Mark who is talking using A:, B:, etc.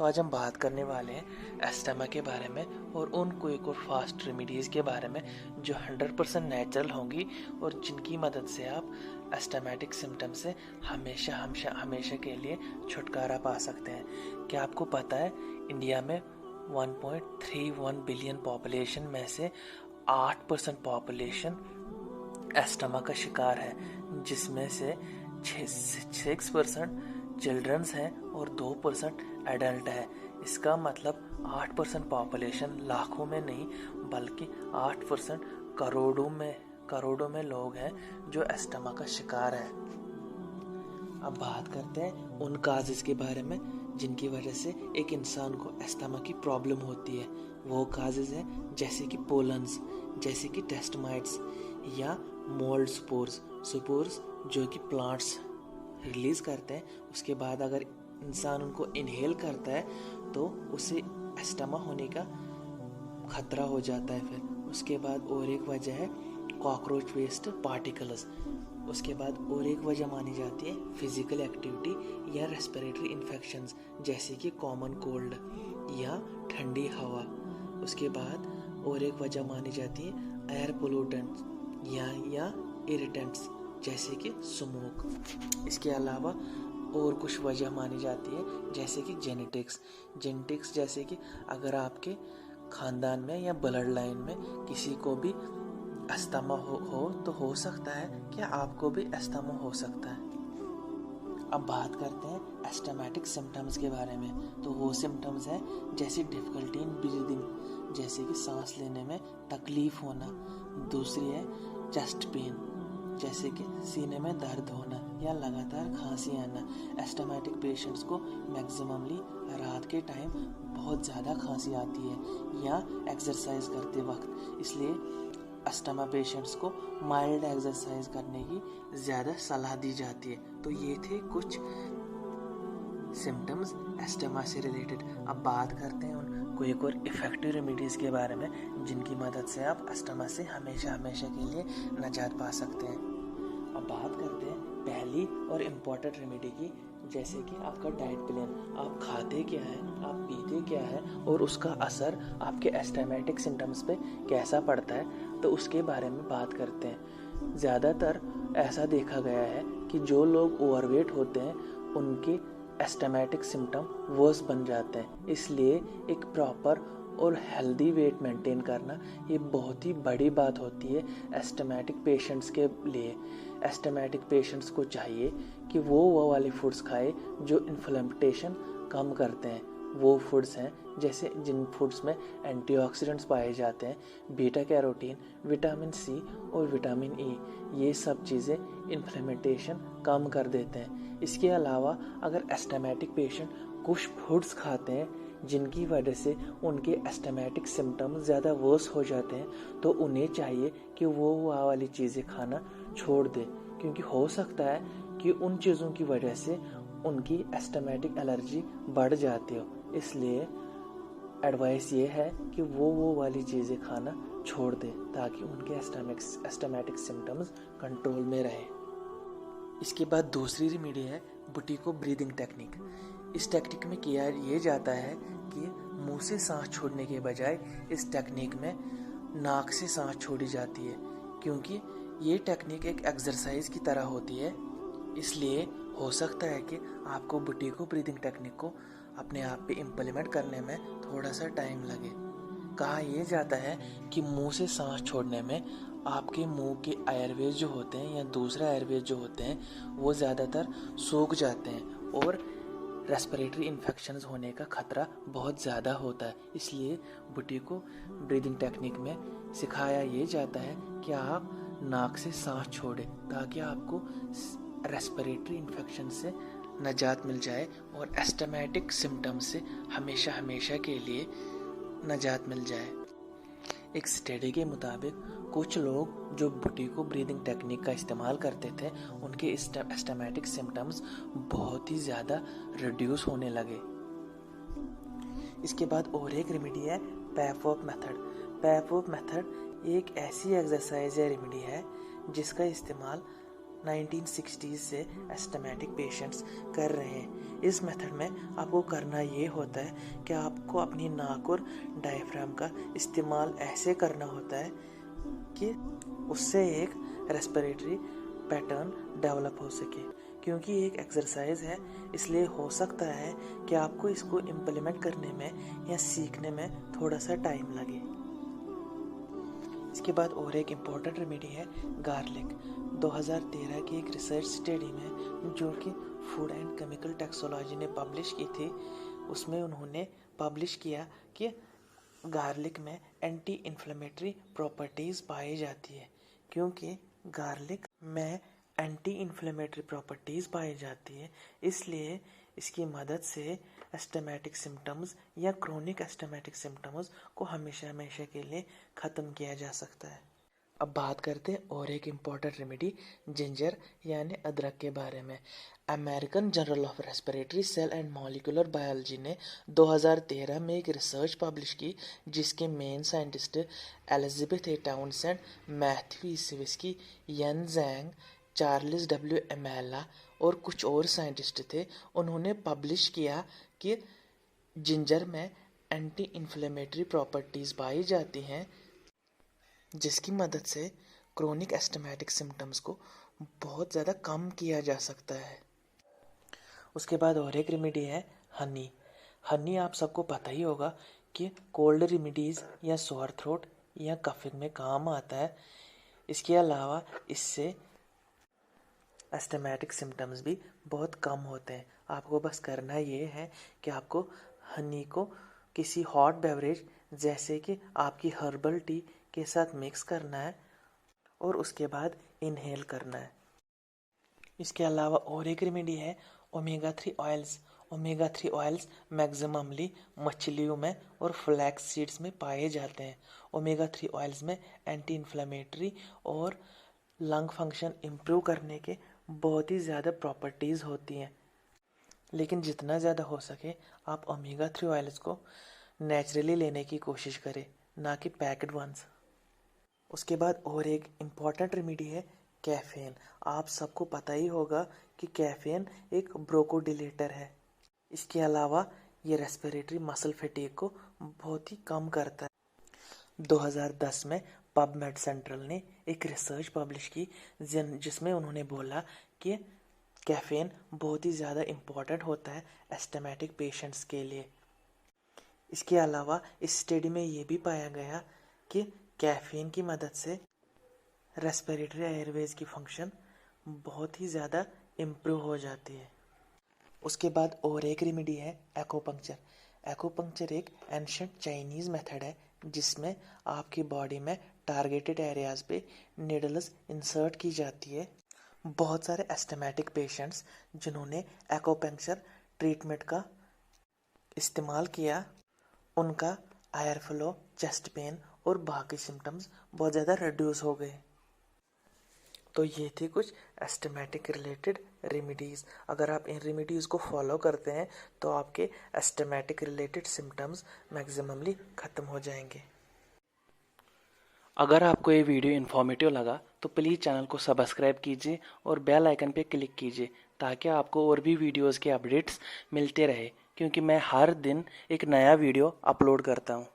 A: तो आज हम बात करने वाले हैं एस्थमा के बारे में और उन क्विक और फास्ट रेमेडीज़ के बारे में जो 100% नेचुरल होंगी और जिनकी मदद से आप एस्थमेटिक सिम्टम से हमेशा हमेशा हमेशा के लिए छुटकारा पा सकते हैं। क्या आपको पता है इंडिया में 1.31 बिलियन पॉपुलेशन में से 8% पॉपुलेशन एस्थमा का शिकार है, जिसमें से 6% चिल्ड्रंस हैं और 2% एडल्ट है। इसका मतलब 8% पॉपुलेशन लाखों में नहीं बल्कि 8% करोड़ों में लोग हैं जो एस्थमा का शिकार है। अब बात करते हैं उन काजेस के बारे में जिनकी वजह से एक इंसान को एस्थमा की प्रॉब्लम होती है। वो काजेस हैं जैसे कि पोलन्स, जैसे कि टेस्टमाइट्स या मोल्ड स्पोर्स जो कि प्लांट्स रिलीज करते हैं। उसके बाद अगर इंसान उनको इनहेल करता है तो उसे एस्थमा होने का खतरा हो जाता है। फिर उसके बाद और एक वजह है कॉकरोच वेस्ट पार्टिकल्स। उसके बाद और एक वजह मानी जाती है फिजिकल एक्टिविटी या रेस्पिरेटरी इन्फेक्शंस जैसे कि कॉमन कोल्ड या ठंडी हवा। उसके बाद और एक वजह मानी जाती है एयर पोल्यूटेंट्स या इरिटेंट्स जैसे कि स्मोक। इसके अलावा और कुछ वजह मानी जाती है जैसे कि जेनेटिक्स जैसे कि अगर आपके खानदान में या ब्लड लाइन में किसी को भी एस्थमा हो तो हो सकता है कि आपको भी एस्थमा हो सकता है। अब बात करते हैं एस्थमेटिक सिम्टम्स के बारे में। तो वो सिम्टम्स हैं जैसे डिफिकल्टी इन ब्रीदिंग, जैसे कि सांस लेने में तकलीफ होना। दूसरी है चेस्ट पेन, जैसे कि सीने में दर्द होना या लगातार खांसी आना। एस्थमेटिक पेशेंट्स को मैक्सिममली रात के टाइम बहुत ज़्यादा खांसी आती है या एक्सरसाइज करते वक्त, इसलिए एस्थमा पेशेंट्स को माइल्ड एक्सरसाइज करने की ज़्यादा सलाह दी जाती है। तो ये थे कुछ सिम्टम्स एस्थमा से रिलेटेड। अब बात करते हैं उन क्विक और इफ़ेक्टिव रेमेडीज़ के बारे में जिनकी मदद से आप एस्थमा से हमेशा हमेशा के लिए निजात पा सकते हैं। अब बात करते हैं पहली और इम्पॉर्टेंट रेमेडी की, जैसे कि आपका डाइट प्लान। आप खाते क्या है, आप पीते क्या है और उसका असर आपके एस्थमेटिक सिम्टम्स पे कैसा पड़ता है, तो उसके बारे में बात करते हैं। ज़्यादातर ऐसा देखा गया है कि जो लोग ओवरवेट होते हैं उनके एस्थमेटिक सिम्टम वर्स बन जाते हैं। इसलिए एक प्रॉपर और हेल्दी वेट मेंटेन करना ये बहुत ही बड़ी बात होती है एस्थमेटिक पेशेंट्स के लिए। एस्थमेटिक पेशेंट्स को चाहिए कि वो वाले फूड्स खाए जो इन्फ्लेमेशन कम करते हैं। वो फूड्स हैं जैसे जिन फूड्स में एंटीऑक्सीडेंट्स पाए जाते हैं, बीटा कैरोटीन, विटामिन सी और विटामिन ई। ये सब चीज़ें इन्फ्लेमेशन कम कर देते हैं। इसके अलावा अगर एस्थमेटिक पेशेंट कुछ फूड्स खाते हैं जिनकी वजह से उनके एस्थमेटिक सिम्टम्स ज़्यादा वर्स हो जाते हैं, तो उन्हें चाहिए कि वो वाली चीज़ें खाना छोड़ दें, क्योंकि हो सकता है कि उन चीज़ों की वजह से उनकी एस्थमेटिक एलर्जी बढ़ जाती हो। इसलिए एडवाइस ये है कि वो वाली चीज़ें खाना छोड़ दें ताकि उनके एस्थमेटिक सिम्टम्स कंट्रोल में रहे। इसके बाद दूसरी रेमेडी है बुटीको ब्रीदिंग टेक्निक। इस टेक्निक में किया ये जाता है कि मुंह से सांस छोड़ने के बजाय इस टेक्निक में नाक से सांस छोड़ी जाती है, क्योंकि ये टेक्निक एक एक्सरसाइज की तरह होती है। इसलिए हो सकता है कि आपको बुटीको ब्रीदिंग टेक्निक को अपने आप पे इम्प्लीमेंट करने में थोड़ा सा टाइम लगे। कहा यह जाता है कि मुंह से सांस छोड़ने में आपके मुंह के एयरवेज जो होते हैं या दूसरा एयरवेज जो होते हैं वो ज़्यादातर सूख जाते हैं और रेस्पिरेटरी इन्फेक्शंस होने का खतरा बहुत ज़्यादा होता है। इसलिए बुटीको ब्रीदिंग टेक्निक में सिखाया ये जाता है कि आप नाक से सांस छोड़ें ताकि आपको रेस्पिरेटरी इन्फेक्शन से निजात मिल जाए और एस्थमेटिक सिम्टम से हमेशा हमेशा के लिए निजात मिल जाए। एक स्टडी के मुताबिक कुछ लोग जो बुटीको ब्रीदिंग टेक्निक का इस्तेमाल करते थे उनके एस्थमेटिक सिम्टम्स बहुत ही ज़्यादा रिड्यूस होने लगे। इसके बाद और एक रेमेडी है पैफवॉक मेथड। पैफवॉक मेथड एक ऐसी एक्सरसाइज या रेमेडी है जिसका इस्तेमाल 1960s से एस्थमेटिक पेशेंट्स कर रहे हैं। इस मेथड में आपको करना ये होता है कि आपको अपनी नाक और डायफ्राम का इस्तेमाल ऐसे करना होता है कि उससे एक रेस्पिरेटरी पैटर्न डेवलप हो सके। क्योंकि एक एक्सरसाइज है, इसलिए हो सकता है कि आपको इसको इम्प्लीमेंट करने में या सीखने में थोड़ा सा टाइम लगे। इसके बाद और एक इम्पॉर्टेंट रेमेडी है गार्लिक। 2013 की एक रिसर्च स्टडी में जो कि फूड एंड केमिकल टैक्सोलॉजी ने पब्लिश की थी, उसमें उन्होंने पब्लिश किया कि गार्लिक में एंटी इन्फ्लेमेटरी प्रॉपर्टीज़ पाई जाती है। क्योंकि गार्लिक में एंटी इन्फ्लेमेटरी प्रॉपर्टीज़ पाई जाती है, इसलिए इसकी मदद से एस्थमेटिक सिम्टम्स या क्रोनिक एस्थमेटिक सिम्टम्स को हमेशा हमेशा के लिए ख़त्म किया जा सकता है। अब बात करते हैं और एक इम्पॉर्टेंट रेमेडी जिंजर यानी अदरक के बारे में। American journal of respiratory cell and molecular biology ने 2013 में एक रिसर्च पब्लिश की, जिसके main scientist Elizabeth A Townsend, Matthew E Siviski, Yan Zhang, Charles W Emala और कुछ और साइंटिस्ट थे। उन्होंने पब्लिश किया कि जिंजर में एंटी इन्फ्लेमेटरी प्रॉपर्टीज़ पाई जाती हैं, जिसकी मदद से क्रोनिक एस्थमेटिक सिम्टम्स को बहुत ज़्यादा कम किया जा सकता है। उसके बाद और एक रेमेडी है हनी। हनी आप सबको पता ही होगा कि कोल्ड रेमेडीज़ या सोर थ्रोट या कफिंग में काम आता है। इसके अलावा इससे एस्थमेटिक सिम्टम्स भी बहुत कम होते हैं। आपको बस करना ये है कि आपको हनी को किसी हॉट बेवरेज जैसे कि आपकी हर्बल टी के साथ मिक्स करना है और उसके बाद इनहेल करना है। इसके अलावा और एक रेमेडी है omega 3 oils. Omega 3 oils maximally मछलियों में और फ्लैक्स सीड्स में पाए जाते हैं। ओमेगा 3 ऑयल्स में एंटी इन्फ्लेमेटरी और लंग फंक्शन इम्प्रूव करने के बहुत ही ज़्यादा प्रॉपर्टीज़ होती हैं। लेकिन जितना ज़्यादा हो सके आप ओमेगा 3 ऑयल्स को नेचुरली लेने की कोशिश करें, ना कि पैक्ड वंस। उसके बाद और एक इम्पॉर्टेंट रेमेडी है कैफ़ीन। आप सबको पता ही होगा कि कैफ़ीन एक ब्रोकोडिलेटर है। इसके अलावा ये रेस्पिरेटरी मसल फटीग को बहुत ही कम करता है। 2010 में पबमेड सेंट्रल ने एक रिसर्च पब्लिश की जिसमें उन्होंने बोला कि कैफ़ीन बहुत ही ज़्यादा इम्पॉर्टेंट होता है एस्थमेटिक पेशेंट्स के लिए। इसके अलावा इस स्टडी में ये भी पाया गया कि कैफ़ीन की मदद से रेस्पिरेटरी एयरवेज की फंक्शन बहुत ही ज़्यादा इम्प्रूव हो जाती है। उसके बाद और एक रेमेडी है एक्यूपंक्चर। एक्यूपंक्चर एक एंशिएंट चाइनीज़ मेथड है जिसमें आपकी बॉडी में टारगेटेड एरियाज़ पे नीडल्स इंसर्ट की जाती है। बहुत सारे एस्थमेटिक पेशेंट्स जिन्होंने एक्यूपंक्चर ट्रीटमेंट का इस्तेमाल किया, उनका एयर फ्लो, चेस्ट पेन और बाकी सिम्टम्स बहुत ज़्यादा रिड्यूस हो गए। तो ये थी कुछ एस्थमेटिक रिलेटेड रेमेडीज़। अगर आप इन रेमेडीज़ को फॉलो करते हैं तो आपके एस्थमेटिक रिलेटेड सिम्टम्स मैक्सिममली ख़त्म हो जाएंगे। अगर आपको ये वीडियो इन्फॉर्मेटिव लगा तो प्लीज़ चैनल को सब्सक्राइब कीजिए और बेल आइकन पे क्लिक कीजिए ताकि आपको और भी वीडियोज़ के अपडेट्स मिलते रहे, क्योंकि मैं हर दिन एक नया वीडियो अपलोड करता हूँ।